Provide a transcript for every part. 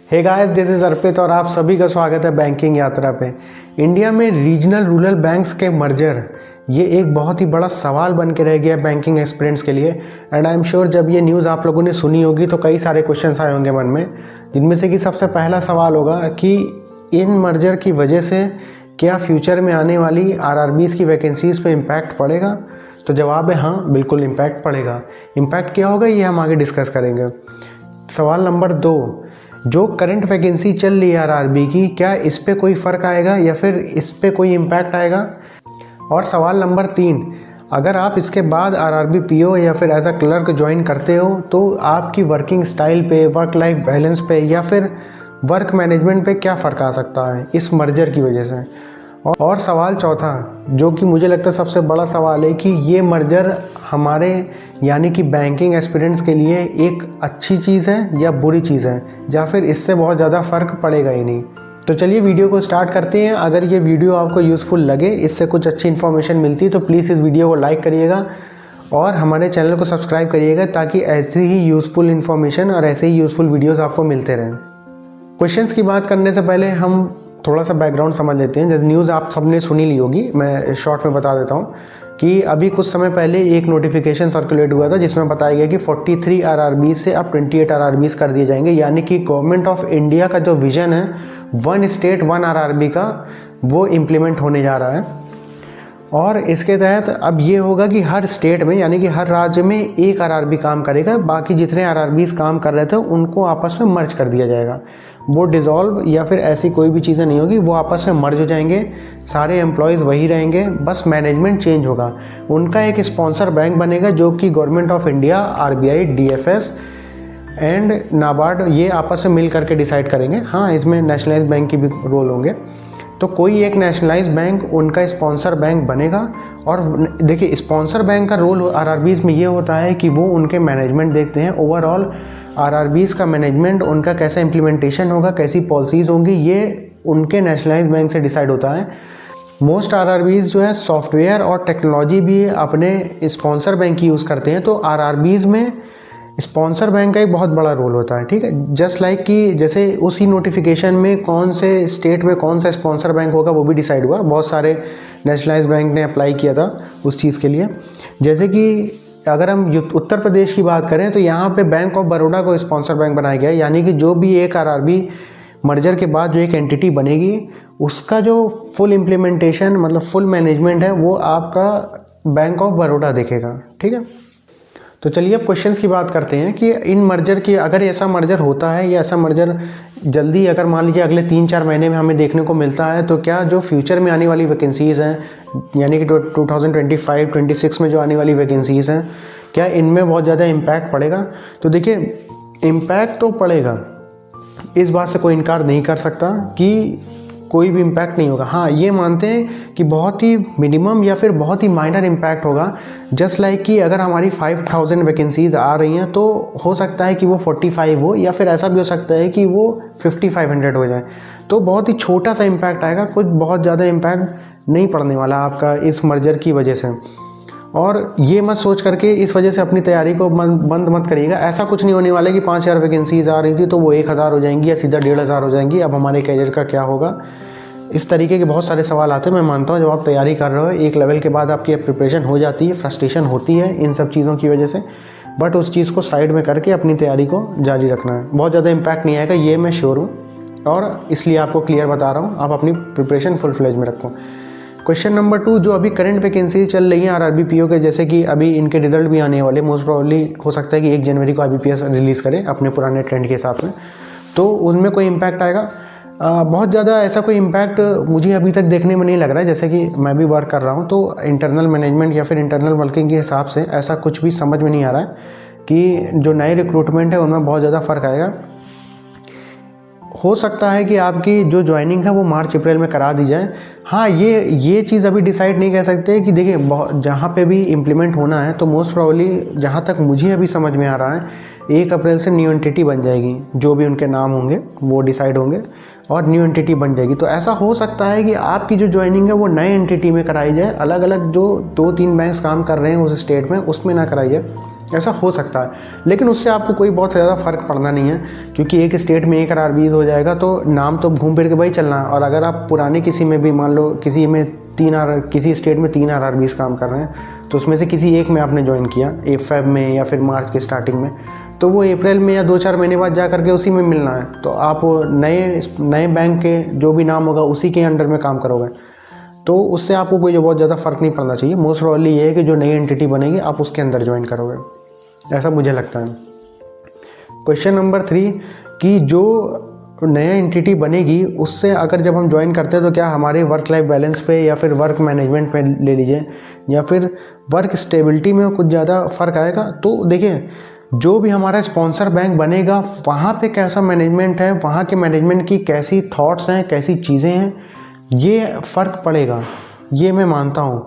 Hey guys, this is अर्पित और आप सभी का स्वागत है बैंकिंग यात्रा पे। इंडिया में रीजनल रूरल बैंक्स के मर्जर ये एक बहुत ही बड़ा सवाल बन के रह गया बैंकिंग एक्सपीरियंस के लिए। एंड आई एम श्योर जब ये न्यूज़ आप लोगों ने सुनी होगी तो कई सारे क्वेश्चंस आए होंगे मन में, जिनमें से कि सबसे पहला सवाल होगा कि इन मर्जर की वजह से क्या फ्यूचर में आने वाली आरआरबीज़ की वैकेंसीज़ पे इम्पैक्ट पड़ेगा। तो जवाब है हाँ, बिल्कुल इम्पैक्ट पड़ेगा। इम्पैक्ट क्या होगा ये हम आगे डिस्कस करेंगे। सवाल नंबर 2, जो करंट वैकेंसी चल रही है आरआरबी की, क्या इस पे कोई फ़र्क आएगा या फिर इस पे कोई इम्पैक्ट आएगा। और सवाल नंबर 3, अगर आप इसके बाद आरआरबी पीओ या फिर एज अ क्लर्क ज्वाइन करते हो तो आपकी वर्किंग स्टाइल पे, वर्क लाइफ बैलेंस पे या फिर वर्क मैनेजमेंट पे क्या फ़र्क आ सकता है इस मर्जर की वजह से। और सवाल चौथा, जो कि मुझे लगता है सबसे बड़ा सवाल है कि ये मर्जर हमारे यानी कि बैंकिंग एक्सपीरियंस के लिए एक अच्छी चीज़ है या बुरी चीज़ है, या फिर इससे बहुत ज़्यादा फ़र्क पड़ेगा ही नहीं। तो चलिए वीडियो को स्टार्ट करते हैं। अगर ये वीडियो आपको यूज़फुल लगे, इससे कुछ अच्छी इन्फॉर्मेशन मिलती है तो प्लीज़ इस वीडियो को लाइक करिएगा और हमारे चैनल को सब्सक्राइब करिएगा, ताकि ऐसी ही यूज़फुल इन्फॉर्मेशन और ऐसे ही यूज़फुल वीडियोज़ आपको मिलते रहें। क्वेश्चंस की बात करने से पहले हम थोड़ा सा बैकग्राउंड समझ लेते हैं। जैसे न्यूज़ आप सबने सुनी ली होगी, मैं शॉर्ट में बता देता हूँ कि अभी कुछ समय पहले एक नोटिफिकेशन सर्कुलेट हुआ था जिसमें बताया गया कि 43 आरआरबी से अब 28 आरआरबीज़ कर दिए जाएंगे। यानी कि गवर्नमेंट ऑफ इंडिया का जो विजन है 1 स्टेट 1 आरआरबी का, वो इम्प्लीमेंट होने जा रहा है। और इसके तहत अब ये होगा कि हर स्टेट में यानी कि हर राज्य में एक आरआरबी काम करेगा, बाकी जितने आरआरबीज़ काम कर रहे थे उनको आपस में मर्ज कर दिया जाएगा। वो डिज़ोल्व या फिर ऐसी कोई भी चीज़ें नहीं होगी, वो आपस में मर्ज हो जाएंगे। सारे एम्प्लॉयज़ वही रहेंगे, बस मैनेजमेंट चेंज होगा। उनका एक स्पॉन्सर बैंक बनेगा जो कि government of India, RBI, DFS and NABARD ये आपस में मिल करके डिसाइड करेंगे। हाँ, इसमें नेशनलाइज बैंक की भी रोल होंगे। तो कोई एक नेशनलाइज बैंक उनका स्पॉन्सर बैंक बनेगा। और देखिए, स्पॉन्सर बैंक का रोल आरआरबीज़ में ये होता है कि वो उनके मैनेजमेंट देखते हैं। ओवरऑल आरआरबीज़ का मैनेजमेंट, उनका कैसा इम्प्लीमेंटेशन होगा, कैसी पॉलिसीज़ होंगी, ये उनके नेशनलाइज बैंक से डिसाइड होता है। मोस्ट आरआरबीज़ जो है सॉफ्टवेयर और टेक्नोलॉजी भी अपने स्पॉन्सर बैंक की यूज़ करते हैं। तो आरआरबीज़ में स्पॉन्सर बैंक का एक बहुत बड़ा रोल होता है। ठीक है, जस्ट लाइक कि जैसे उसी नोटिफिकेशन में कौन से स्टेट में कौन सा स्पॉन्सर बैंक होगा वो भी डिसाइड हुआ। बहुत सारे नेशनलाइज बैंक ने अप्लाई किया था उस चीज़ के लिए। जैसे कि अगर हम उत्तर प्रदेश की बात करें तो यहाँ पे बैंक ऑफ बड़ौदा को स्पॉन्सर बैंक बनाया गया है। यानी कि जो भी एक आरआरबी मर्जर के बाद जो एक एंटिटी बनेगी, उसका जो फुल इम्प्लीमेंटेशन मतलब फुल मैनेजमेंट है वो आपका बैंक ऑफ बड़ौदा देखेगा। ठीक है, तो चलिए अब क्वेश्चंस की बात करते हैं कि इन मर्जर की, अगर ऐसा मर्जर होता है या ऐसा मर्जर जल्दी अगर मान लीजिए अगले 3-4 महीने में हमें देखने को मिलता है, तो क्या जो फ्यूचर में आने वाली वैकेंसीज़ हैं यानी कि 2025-26 में जो आने वाली वैकेंसीज़ हैं, क्या इनमें बहुत ज़्यादा इम्पैक्ट पड़ेगा। तो देखिए, इम्पैक्ट तो पड़ेगा, इस बात से कोई इनकार नहीं कर सकता कि कोई भी इम्पैक्ट नहीं होगा। हाँ, ये मानते हैं कि बहुत ही मिनिमम या फिर बहुत ही माइनर इम्पैक्ट होगा। जस्ट लाइक कि अगर हमारी 5000 वैकेंसीज़ आ रही हैं तो हो सकता है कि वो 45 हो, या फिर ऐसा भी हो सकता है कि वो 5500 हो जाए। तो बहुत ही छोटा सा इम्पैक्ट आएगा, कुछ बहुत ज़्यादा इम्पैक्ट नहीं पड़ने वाला आपका इस मर्जर की वजह से। और ये मत सोच करके इस वजह से अपनी तैयारी को बंद मत करिएगा। ऐसा कुछ नहीं होने वाला कि 5000 वैकेंसीज़ आ रही थी तो वो 1000 हो जाएंगी या सीधा 1500 हो जाएंगी, अब हमारे कैरियर का क्या होगा। इस तरीके के बहुत सारे सवाल आते हैं। मैं मानता हूँ जब आप तैयारी कर रहे हो एक लेवल के बाद आपकी प्रिपरेशन हो जाती है, फ्रस्ट्रेशन होती है इन सब चीज़ों की वजह से, बट उस चीज़ को साइड में करके अपनी तैयारी को जारी रखना है। बहुत ज़्यादा इम्पैक्ट नहीं आएगा, ये मैं श्योर हूँ, और इसलिए आपको क्लियर बता रहा हूँ। आप अपनी प्रिपरेशन फुल फ्लेज में रखो। क्वेश्चन नंबर 2, जो अभी करंट वैकेंसी चल रही हैं आरआरबी पीओ के, जैसे कि अभी इनके रिजल्ट भी आने वाले, मोस्ट प्रोबेबली हो सकता है कि 1 जनवरी को आईबीपीएस रिलीज़ करे अपने पुराने ट्रेंड के हिसाब से, तो उनमें कोई इम्पैक्ट आएगा। बहुत ज़्यादा ऐसा कोई इम्पैक्ट मुझे अभी तक देखने में नहीं लग रहा है। जैसे कि मैं भी वर्क कर रहा हूँ तो इंटरनल मैनेजमेंट या फिर इंटरनल वर्किंग के हिसाब से ऐसा कुछ भी समझ में नहीं आ रहा है कि जो नए रिक्रूटमेंट है उनमें बहुत ज़्यादा फ़र्क आएगा। हो सकता है कि आपकी जो ज्वाइनिंग है वो मार्च अप्रैल में करा दी जाए। हाँ, ये चीज़ अभी डिसाइड नहीं कर सकते कि देखिए जहाँ पे भी इम्प्लीमेंट होना है तो मोस्ट प्रोबेबली जहाँ तक मुझे अभी समझ में आ रहा है 1 अप्रैल से न्यू एंटिटी बन जाएगी। जो भी उनके नाम होंगे वो डिसाइड होंगे और न्यू एंटिटी बन जाएगी। तो ऐसा हो सकता है कि आपकी जो ज्वाइनिंग है वो नए एंटिटी में कराई जाए, अलग अलग जो 2-3 बैंक्स काम कर रहे हैं उस स्टेट में उसमें ना कराई जाए। ऐसा हो सकता है, लेकिन उससे आपको कोई बहुत ज़्यादा फ़र्क पड़ना नहीं है, क्योंकि एक स्टेट में एक RRBs हो जाएगा तो नाम तो घूम फिर के वही चलना है। और अगर आप पुराने किसी में भी मान लो किसी स्टेट में 3 RRBs काम कर रहे हैं, तो उसमें से किसी एक में आपने ज्वाइन किया फेब में या फिर मार्च के स्टार्टिंग में, तो वो अप्रैल में या 2-4 महीने बाद जा करके उसी में मिलना है। तो आप नए बैंक के जो भी नाम होगा उसी के अंडर में काम करोगे, तो उससे आपको कोई बहुत ज़्यादा फ़र्क नहीं पड़ना चाहिए। मोस्ट प्रॉब्ली ये है कि जो नई एंटिटी बनेगी आप उसके अंदर ज्वाइन करोगे, ऐसा मुझे लगता है। क्वेश्चन नंबर 3 कि जो नया एंटिटी बनेगी उससे अगर जब हम ज्वाइन करते हैं तो क्या हमारे वर्क लाइफ बैलेंस पे या फिर वर्क मैनेजमेंट पे ले लीजिए या फिर वर्क स्टेबिलिटी में कुछ ज़्यादा फ़र्क आएगा? तो देखिए, जो भी हमारा स्पॉन्सर बैंक बनेगा वहाँ पे कैसा मैनेजमेंट है, वहाँ के मैनेजमेंट की कैसी थॉट्स हैं, कैसी चीज़ें हैं, ये फ़र्क पड़ेगा, ये मैं मानता हूँ।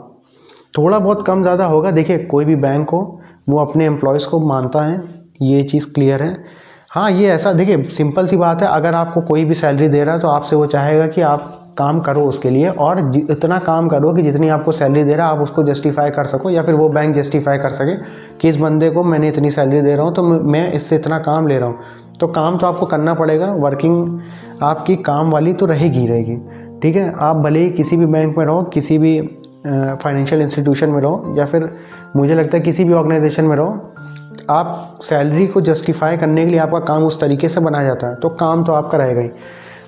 थोड़ा बहुत कम ज़्यादा होगा। देखिए, कोई भी बैंक हो वो अपने एम्प्लॉयज़ को मानता है, ये चीज़ क्लियर है। हाँ, ये ऐसा देखिए सिंपल सी बात है, अगर आपको कोई भी सैलरी दे रहा है तो आपसे वो चाहेगा कि आप काम करो उसके लिए, और इतना काम करो कि जितनी आपको सैलरी दे रहा है आप उसको जस्टिफाई कर सको, या फिर वो बैंक जस्टिफाई कर सके कि इस बंदे को मैंने इतनी सैलरी दे रहा हूँ तो मैं इससे इतना काम ले रहा हूँ। तो काम तो आपको करना पड़ेगा, वर्किंग आपकी काम वाली तो रहेगी। ठीक है, आप भले ही किसी भी बैंक में रहो, किसी भी फाइनेंशियल इंस्टीट्यूशन में रहो, या फिर मुझे लगता है किसी भी ऑर्गेनाइजेशन में रहो, आप सैलरी को जस्टिफाई करने के लिए आपका काम उस तरीके से बनाया जाता है, तो काम तो आपका रहेगा ही।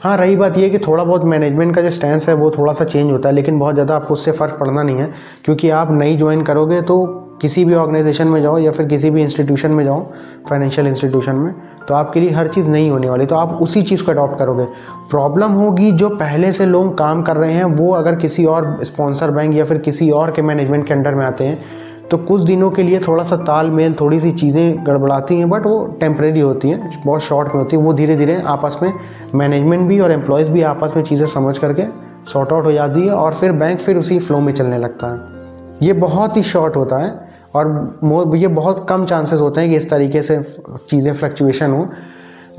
हाँ, रही बात ये कि थोड़ा बहुत मैनेजमेंट का जो स्टैंस है वो थोड़ा सा चेंज होता है, लेकिन बहुत ज़्यादा आपको उससे फ़र्क पड़ना नहीं है, क्योंकि आप नई ज्वाइन करोगे तो किसी भी ऑर्गेनाइजेशन में जाओ या फिर किसी भी इंस्टीट्यूशन में जाओ, फाइनेंशियल इंस्टीट्यूशन में, तो आपके लिए हर चीज़ नई होने वाली, तो आप उसी चीज़ को अडॉप्ट करोगे। प्रॉब्लम होगी जो पहले से लोग काम कर रहे हैं वो अगर किसी और स्पॉन्सर बैंक या फिर किसी और के मैनेजमेंट के अंडर में आते हैं तो कुछ दिनों के लिए थोड़ा सा तालमेल, थोड़ी सी चीज़ें गड़बड़ाती हैं, बट वो टेम्परेरी होती हैं, बहुत शॉर्ट में होती है। वो धीरे धीरे आपस में मैनेजमेंट भी और एम्प्लॉयज़ भी आपस में चीज़ें समझ करके सॉर्ट आउट हो जाती है, और फिर बैंक फिर उसी फ्लो में चलने लगता है। ये बहुत ही शॉर्ट होता है और ये बहुत कम चांसेस होते हैं कि इस तरीके से चीज़ें फ्लक्चुएशन हो,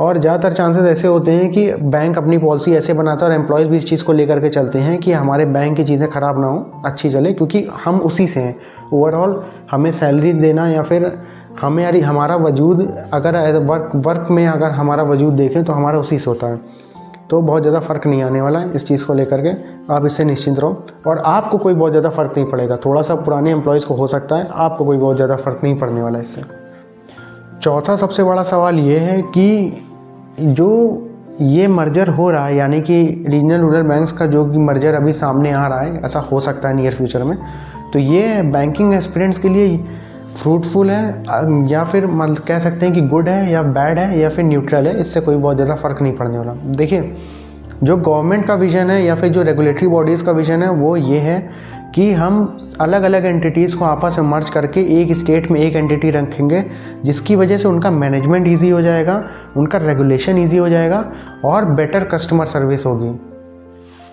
और ज़्यादातर चांसेस ऐसे होते हैं कि बैंक अपनी पॉलिसी ऐसे बनाता है और एम्प्लॉयज़ भी इस चीज़ को लेकर के चलते हैं कि हमारे बैंक की चीज़ें ख़राब ना हो, अच्छी चले, क्योंकि हम उसी से हैं। ओवरऑल हमें सैलरी देना या फिर हमें हमारा वजूद अगर वर्क में अगर हमारा वजूद देखें तो हमारा उसी से होता है। तो बहुत ज़्यादा फ़र्क नहीं आने वाला है इस चीज़ को लेकर के, आप इससे निश्चिंत रहो, और आपको कोई बहुत ज़्यादा फ़र्क नहीं पड़ेगा। थोड़ा सा पुराने एम्प्लॉयज़ को हो सकता है, आपको कोई बहुत ज़्यादा फ़र्क नहीं पड़ने वाला इससे। चौथा सबसे बड़ा सवाल ये है कि जो ये मर्जर हो रहा है, यानी कि रीजनल रूरल बैंक्स का जो कि मर्जर अभी सामने आ रहा है, ऐसा हो सकता है नियर फ्यूचर में, तो ये बैंकिंग एस्पिरेंट्स के लिए फ्रूटफुल है या फिर मतलब कह सकते हैं कि गुड है या बैड है या फिर न्यूट्रल है, इससे कोई बहुत ज़्यादा फ़र्क नहीं पड़ने वाला। देखिए, जो गवर्नमेंट का विज़न है या फिर जो रेगुलेटरी बॉडीज़ का विज़न है वो ये है कि हम अलग अलग एंटिटीज़ को आपस में मर्ज करके एक स्टेट में एक एंटिटी रखेंगे, जिसकी वजह से उनका मैनेजमेंट ईजी हो जाएगा, उनका रेगुलेशन ईजी हो जाएगा और बेटर कस्टमर सर्विस होगी।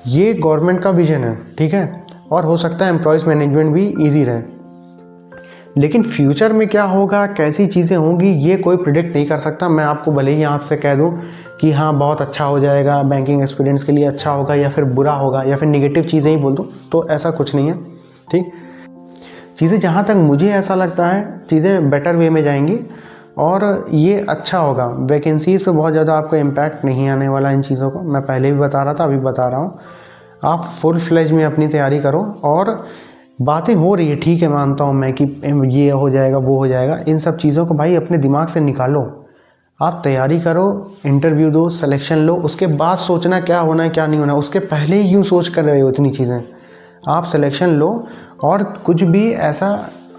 ये गवर्नमेंट का विज़न है, ठीक है, और हो सकता है एम्प्लॉयज़ मैनेजमेंट भी ईजी रहे। लेकिन फ्यूचर में क्या होगा, कैसी चीज़ें होंगी, ये कोई प्रिडिक्ट नहीं कर सकता। मैं आपको भले ही आपसे कह दूं कि हाँ बहुत अच्छा हो जाएगा, बैंकिंग एक्सपीरियंस के लिए अच्छा होगा, या फिर बुरा होगा, या फिर निगेटिव चीज़ें ही बोल दूं, तो ऐसा कुछ नहीं है। ठीक, चीज़ें जहाँ तक मुझे ऐसा लगता है चीज़ें बेटर वे में जाएंगी और ये अच्छा होगा। वैकेंसीज़ पे बहुत ज़्यादा आपको इम्पैक्ट नहीं आने वाला इन चीज़ों को, मैं पहले भी बता रहा था, अभी बता रहा हूँ। आप फुल फ्लेज में अपनी तैयारी करो, और बातें हो रही है, ठीक है, मानता हूँ मैं कि ये हो जाएगा वो हो जाएगा, इन सब चीज़ों को भाई अपने दिमाग से निकालो। आप तैयारी करो, इंटरव्यू दो, सिलेक्शन लो, उसके बाद सोचना क्या होना है क्या नहीं होना, उसके पहले ही यूँ सोच कर रहे हो इतनी चीज़ें। आप सिलेक्शन लो, और कुछ भी ऐसा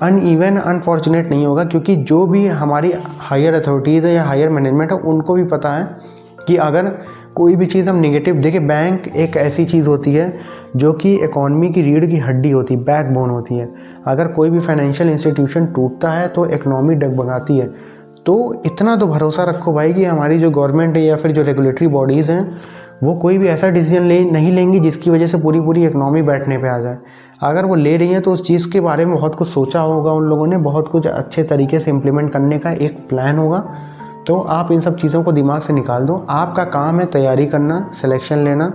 अनइवन अनफॉर्चुनेट नहीं होगा, क्योंकि जो भी हमारी हायर अथॉरिटीज़ है या हायर मैनेजमेंट है उनको भी पता है कि अगर कोई भी चीज़ हम निगेटिव, देखिए बैंक एक ऐसी चीज़ होती है जो कि इकॉनमी की रीढ़ की हड्डी होती है, बैकबोन होती है। अगर कोई भी फाइनेंशियल इंस्टीट्यूशन टूटता है तो इकनॉमी डगमगाती है। तो इतना तो भरोसा रखो भाई कि हमारी जो गवर्नमेंट है या फिर जो रेगुलेटरी बॉडीज़ हैं वो कोई भी ऐसा डिसीजन नहीं लेंगी जिसकी वजह से पूरी इकनॉमी बैठने पे आ जाए। अगर वो ले रही हैं तो उस चीज़ के बारे में बहुत कुछ सोचा होगा उन लोगों ने, बहुत कुछ अच्छे तरीके से इम्प्लीमेंट करने का एक प्लान होगा। तो आप इन सब चीज़ों को दिमाग से निकाल दो। आपका काम है तैयारी करना, सिलेक्शन लेना,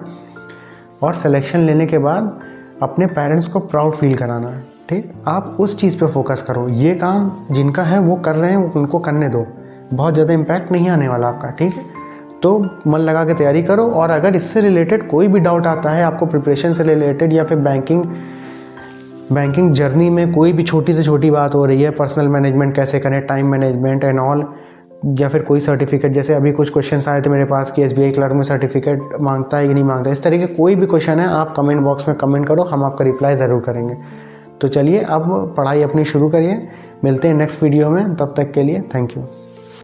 और सिलेक्शन लेने के बाद अपने पेरेंट्स को प्राउड फील कराना है, ठीक, आप उस चीज़ पे फोकस करो। ये काम जिनका है वो कर रहे हैं, उनको करने दो, बहुत ज़्यादा इम्पैक्ट नहीं आने वाला आपका। ठीक है, तो मन लगा के तैयारी करो। और अगर इससे रिलेटेड कोई भी डाउट आता है आपको, प्रिपरेशन से रिलेटेड या फिर बैंकिंग जर्नी में कोई भी छोटी से छोटी बात हो रही है, पर्सनल मैनेजमेंट कैसे करें, टाइम मैनेजमेंट एंड ऑल, या फिर कोई सर्टिफिकेट, जैसे अभी कुछ क्वेश्चंस आए थे मेरे पास कि SBI क्लर्क में सर्टिफिकेट मांगता है कि नहीं मांगता, इस तरह के कोई भी क्वेश्चन है आप कमेंट बॉक्स में कमेंट करो, हम आपका रिप्लाई ज़रूर करेंगे। तो चलिए अब पढ़ाई अपनी शुरू करिए, मिलते हैं नेक्स्ट वीडियो में, तब तक के लिए थैंक यू।